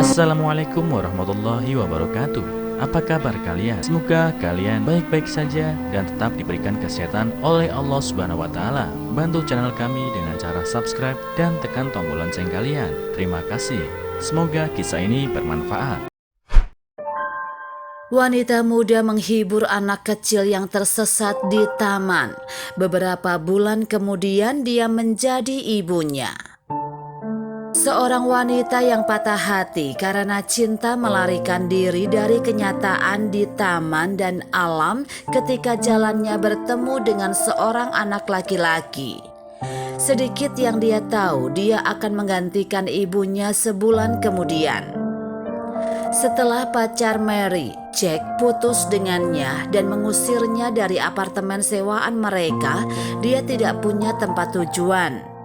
Assalamualaikum warahmatullahi wabarakatuh. Apa kabar kalian? Semoga kalian baik-baik saja dan tetap diberikan kesehatan oleh Allah Subhanahu wa Ta'ala. Bantu channel kami dengan cara subscribe dan tekan tombol lonceng kalian. Terima kasih. Semoga kisah ini bermanfaat. Wanita muda menghibur anak kecil yang tersesat di taman. Beberapa bulan kemudian dia menjadi ibunya. Seorang wanita yang patah hati karena cinta melarikan diri dari kenyataan di taman dan alam ketika jalannya bertemu dengan seorang anak laki-laki. Sedikit yang dia tahu, dia akan menggantikan ibunya sebulan kemudian. Setelah pacar Mary, Jack putus dengannya dan mengusirnya dari apartemen sewaan mereka, dia tidak punya tempat tujuan.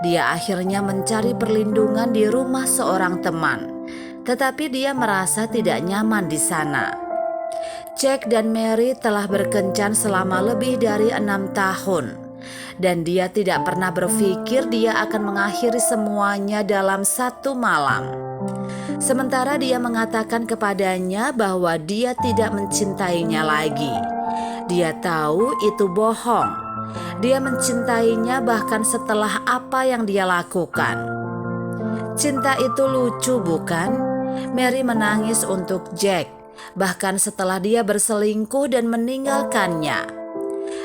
Dia akhirnya mencari perlindungan di rumah seorang teman, tetapi dia merasa tidak nyaman di sana. Jack dan Mary telah berkencan selama lebih dari 6 tahun, dan dia tidak pernah berpikir dia akan mengakhiri semuanya dalam satu malam. Sementara dia mengatakan kepadanya bahwa dia tidak mencintainya lagi. Dia tahu itu bohong. Dia mencintainya bahkan setelah apa yang dia lakukan. Cinta itu lucu, bukan? Mary menangis untuk Jack, bahkan setelah dia berselingkuh dan meninggalkannya.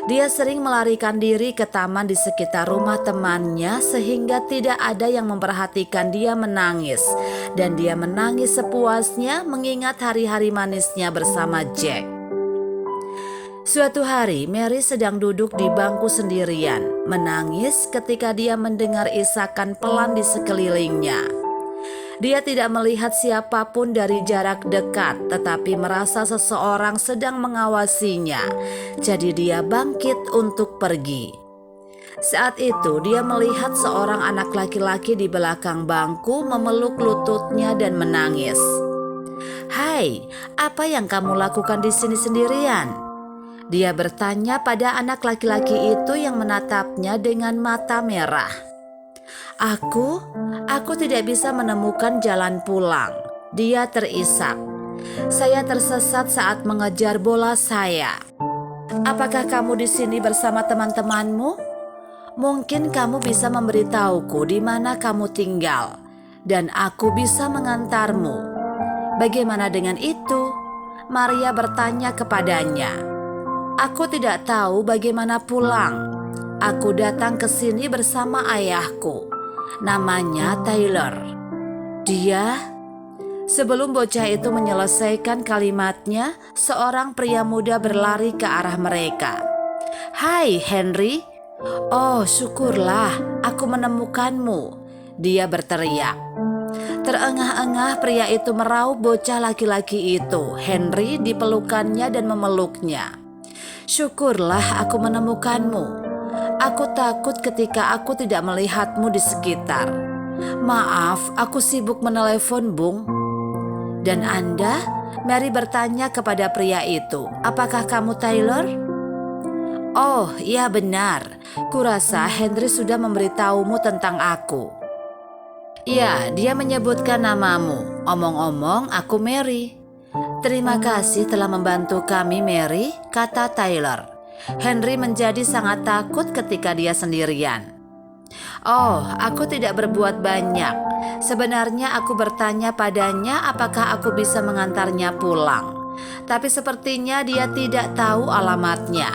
Dia sering melarikan diri ke taman di sekitar rumah temannya sehingga tidak ada yang memperhatikan dia menangis. Dan dia menangis sepuasnya mengingat hari-hari manisnya bersama Jack. Suatu hari, Mary sedang duduk di bangku sendirian, menangis ketika dia mendengar isakan pelan di sekelilingnya. Dia tidak melihat siapapun dari jarak dekat, tetapi merasa seseorang sedang mengawasinya. Jadi dia bangkit untuk pergi. Saat itu, dia melihat seorang anak laki-laki di belakang bangku memeluk lututnya dan menangis. "Hai, apa yang kamu lakukan di sini sendirian?" Dia bertanya pada anak laki-laki itu yang menatapnya dengan mata merah. Aku tidak bisa menemukan jalan pulang." Dia terisak. "Saya tersesat saat mengejar bola saya." "Apakah kamu di sini bersama teman-temanmu? Mungkin kamu bisa memberitahuku di mana kamu tinggal, dan aku bisa mengantarmu. Bagaimana dengan itu?" Maria bertanya kepadanya. "Aku tidak tahu bagaimana pulang. Aku datang ke sini bersama ayahku. Namanya Tyler. Dia..." Sebelum bocah itu menyelesaikan kalimatnya, seorang pria muda berlari ke arah mereka. "Hai, Henry." "Oh, syukurlah, aku menemukanmu," dia berteriak. Terengah-engah pria itu meraup bocah laki-laki itu. Henry dipelukannya dan memeluknya. "Syukurlah aku menemukanmu. Aku takut ketika aku tidak melihatmu di sekitar. Maaf, aku sibuk menelepon, Bung." "Dan Anda?" Mary bertanya kepada pria itu. "Apakah kamu Tyler?" "Oh, iya benar. Kurasa Henry sudah memberitahumu tentang aku." "Ya, dia menyebutkan namamu. Omong-omong, aku Mary." "Terima kasih telah membantu kami, Mary," kata Tyler. Henry menjadi sangat takut ketika dia sendirian. "Oh, aku tidak berbuat banyak. Sebenarnya aku bertanya padanya apakah aku bisa mengantarnya pulang. Tapi sepertinya dia tidak tahu alamatnya.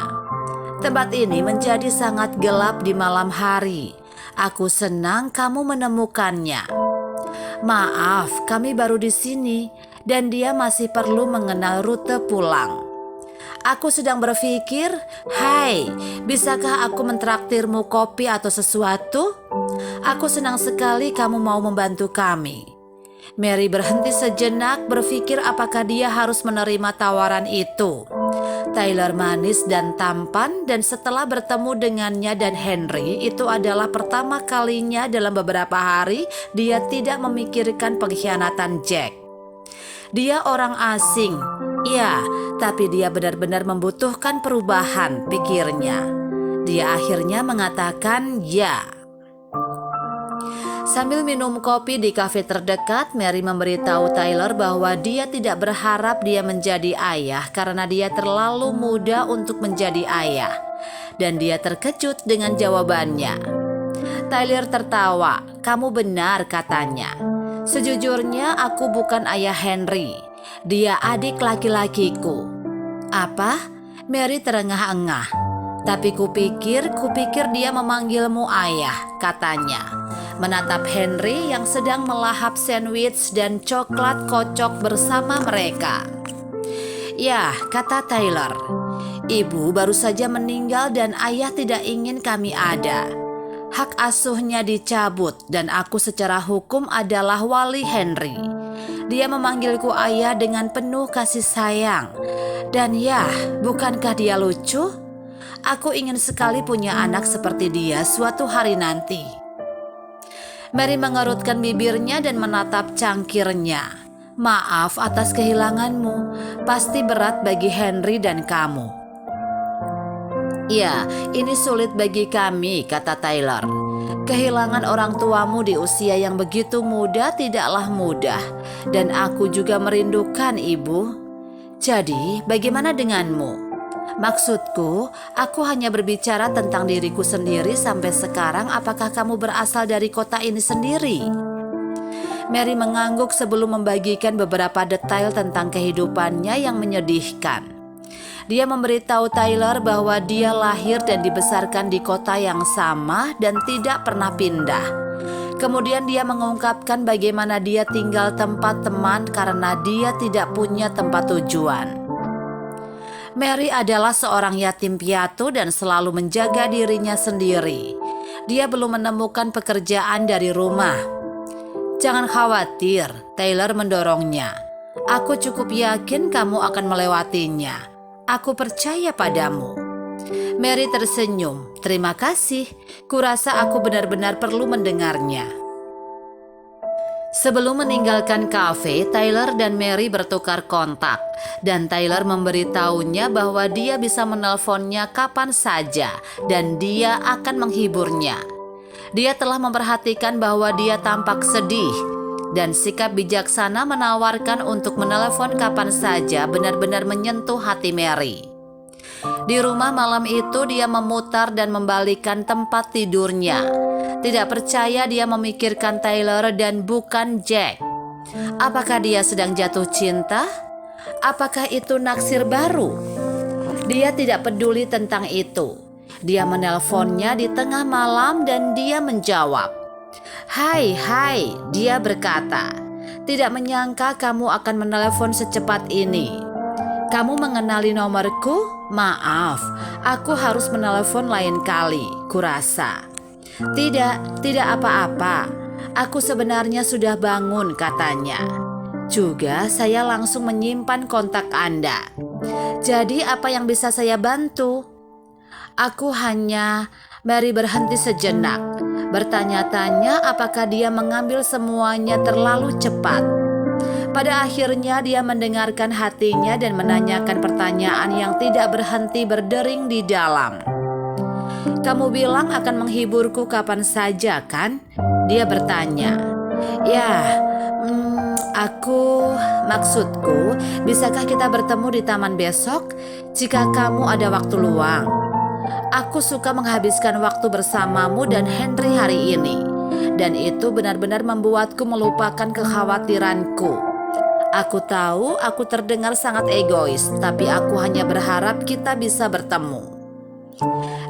Tempat ini menjadi sangat gelap di malam hari. Aku senang kamu menemukannya." "Maaf, kami baru di sini dan dia masih perlu mengenal rute pulang. Aku sedang berpikir, hai, bisakah aku mentraktirmu kopi atau sesuatu? Aku senang sekali kamu mau membantu kami." Mary berhenti sejenak berpikir apakah dia harus menerima tawaran itu. Tyler manis dan tampan, dan setelah bertemu dengannya dan Henry, itu adalah pertama kalinya dalam beberapa hari dia tidak memikirkan pengkhianatan Jack. Dia orang asing, ya, tapi dia benar-benar membutuhkan perubahan, pikirnya. Dia akhirnya mengatakan ya. Sambil minum kopi di kafe terdekat, Mary memberitahu Tyler bahwa dia tidak berharap dia menjadi ayah karena dia terlalu muda untuk menjadi ayah. Dan dia terkejut dengan jawabannya. Tyler tertawa. "Kamu benar," katanya. "Sejujurnya aku bukan ayah Henry. Dia adik laki-lakiku." "Apa?" Mary terengah-engah. "Tapi kupikir dia memanggilmu ayah," katanya, menatap Henry yang sedang melahap sandwich dan coklat kocok bersama mereka. "Ya," kata Tyler, "ibu baru saja meninggal dan ayah tidak ingin kami ada. Hak asuhnya dicabut dan aku secara hukum adalah wali Henry. Dia memanggilku ayah dengan penuh kasih sayang. Dan ya, bukankah dia lucu? Aku ingin sekali punya anak seperti dia suatu hari nanti." Mary mengerutkan bibirnya dan menatap cangkirnya. "Maaf atas kehilanganmu. Pasti berat bagi Henry dan kamu." "Ya, ini sulit bagi kami," kata Tyler. "Kehilangan orang tuamu di usia yang begitu muda tidaklah mudah. Dan aku juga merindukan ibu. Jadi, bagaimana denganmu?" "Maksudku, aku hanya berbicara tentang diriku sendiri sampai sekarang. Apakah kamu berasal dari kota ini sendiri?" Mary mengangguk sebelum membagikan beberapa detail tentang kehidupannya yang menyedihkan. Dia memberitahu Tyler bahwa dia lahir dan dibesarkan di kota yang sama dan tidak pernah pindah. Kemudian dia mengungkapkan bagaimana dia tinggal tempat teman karena dia tidak punya tempat tujuan. Mary adalah seorang yatim piatu dan selalu menjaga dirinya sendiri. Dia belum menemukan pekerjaan dari rumah. "Jangan khawatir," Tyler mendorongnya. "Aku cukup yakin kamu akan melewatinya. Aku percaya padamu." Mary tersenyum. "Terima kasih. Kurasa aku benar-benar perlu mendengarnya." Sebelum meninggalkan kafe, Tyler dan Mary bertukar kontak. Dan Tyler memberitahunya bahwa dia bisa menelponnya kapan saja dan dia akan menghiburnya. Dia telah memperhatikan bahwa dia tampak sedih. Dan sikap bijaksana menawarkan untuk menelepon kapan saja benar-benar menyentuh hati Mary. Di rumah malam itu dia memutar dan membalikan tempat tidurnya. Tidak percaya dia memikirkan Tyler dan bukan Jack. Apakah dia sedang jatuh cinta? Apakah itu naksir baru? Dia tidak peduli tentang itu. Dia menelponnya di tengah malam dan dia menjawab. Hai, dia berkata. "Tidak menyangka kamu akan menelepon secepat ini. Kamu mengenali nomorku? Maaf, aku harus menelepon lain kali, kurasa." Tidak apa-apa. Aku sebenarnya sudah bangun," katanya. "Juga saya langsung menyimpan kontak Anda. Jadi apa yang bisa saya bantu?" "Aku hanya..." Mary berhenti sejenak, bertanya-tanya apakah dia mengambil semuanya terlalu cepat. Pada akhirnya dia mendengarkan hatinya dan menanyakan pertanyaan yang tidak berhenti berdering di dalam. "Kamu bilang akan menghiburku kapan saja, kan?" Dia bertanya. "Ya, maksudku, bisakah kita bertemu di taman besok jika kamu ada waktu luang? Aku suka menghabiskan waktu bersamamu dan Henry hari ini, dan itu benar-benar membuatku melupakan kekhawatiranku. Aku tahu aku terdengar sangat egois, tapi aku hanya berharap kita bisa bertemu."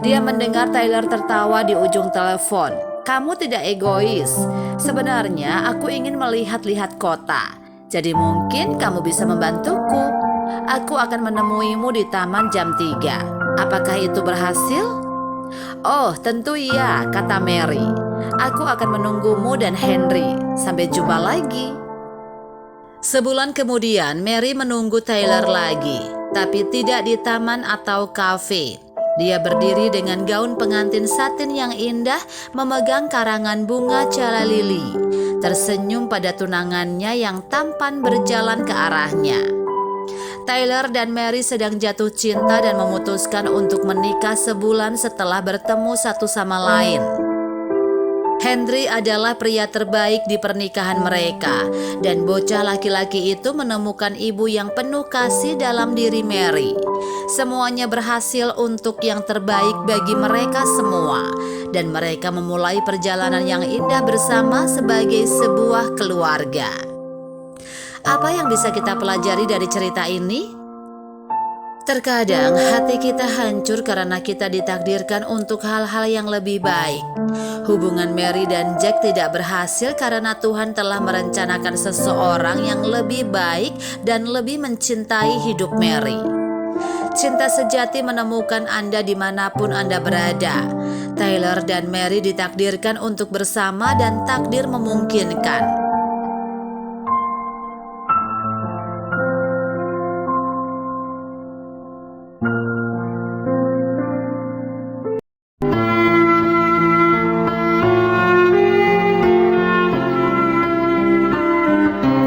Dia mendengar Tyler tertawa di ujung telepon. "Kamu tidak egois. Sebenarnya aku ingin melihat-lihat kota. Jadi mungkin kamu bisa membantuku. Aku akan menemuimu di taman jam 3. Apakah itu berhasil?" "Oh, tentu iya," kata Mary. "Aku akan menunggumu dan Henry. Sampai jumpa lagi." Sebulan kemudian, Mary menunggu Tyler lagi, tapi tidak di taman atau kafe. Dia berdiri dengan gaun pengantin satin yang indah, memegang karangan bunga cala lili, tersenyum pada tunangannya yang tampan berjalan ke arahnya. Tyler dan Mary sedang jatuh cinta dan memutuskan untuk menikah sebulan setelah bertemu satu sama lain. Henry adalah pria terbaik di pernikahan mereka, dan bocah laki-laki itu menemukan ibu yang penuh kasih dalam diri Mary. Semuanya berhasil untuk yang terbaik bagi mereka semua, dan mereka memulai perjalanan yang indah bersama sebagai sebuah keluarga. Apa yang bisa kita pelajari dari cerita ini? Terkadang hati kita hancur karena kita ditakdirkan untuk hal-hal yang lebih baik. Hubungan Mary dan Jack tidak berhasil karena Tuhan telah merencanakan seseorang yang lebih baik dan lebih mencintai hidup Mary. Cinta sejati menemukan Anda dimanapun Anda berada. Tyler dan Mary ditakdirkan untuk bersama dan takdir memungkinkan.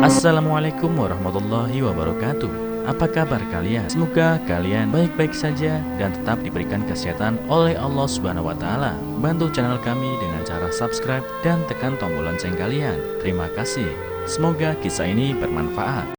Assalamualaikum warahmatullahi wabarakatuh. Apa kabar kalian? Semoga kalian baik-baik saja dan tetap diberikan kesehatan oleh Allah Subhanahu wa taala. Bantu channel kami dengan cara subscribe dan tekan tombol lonceng kalian. Terima kasih. Semoga kisah ini bermanfaat.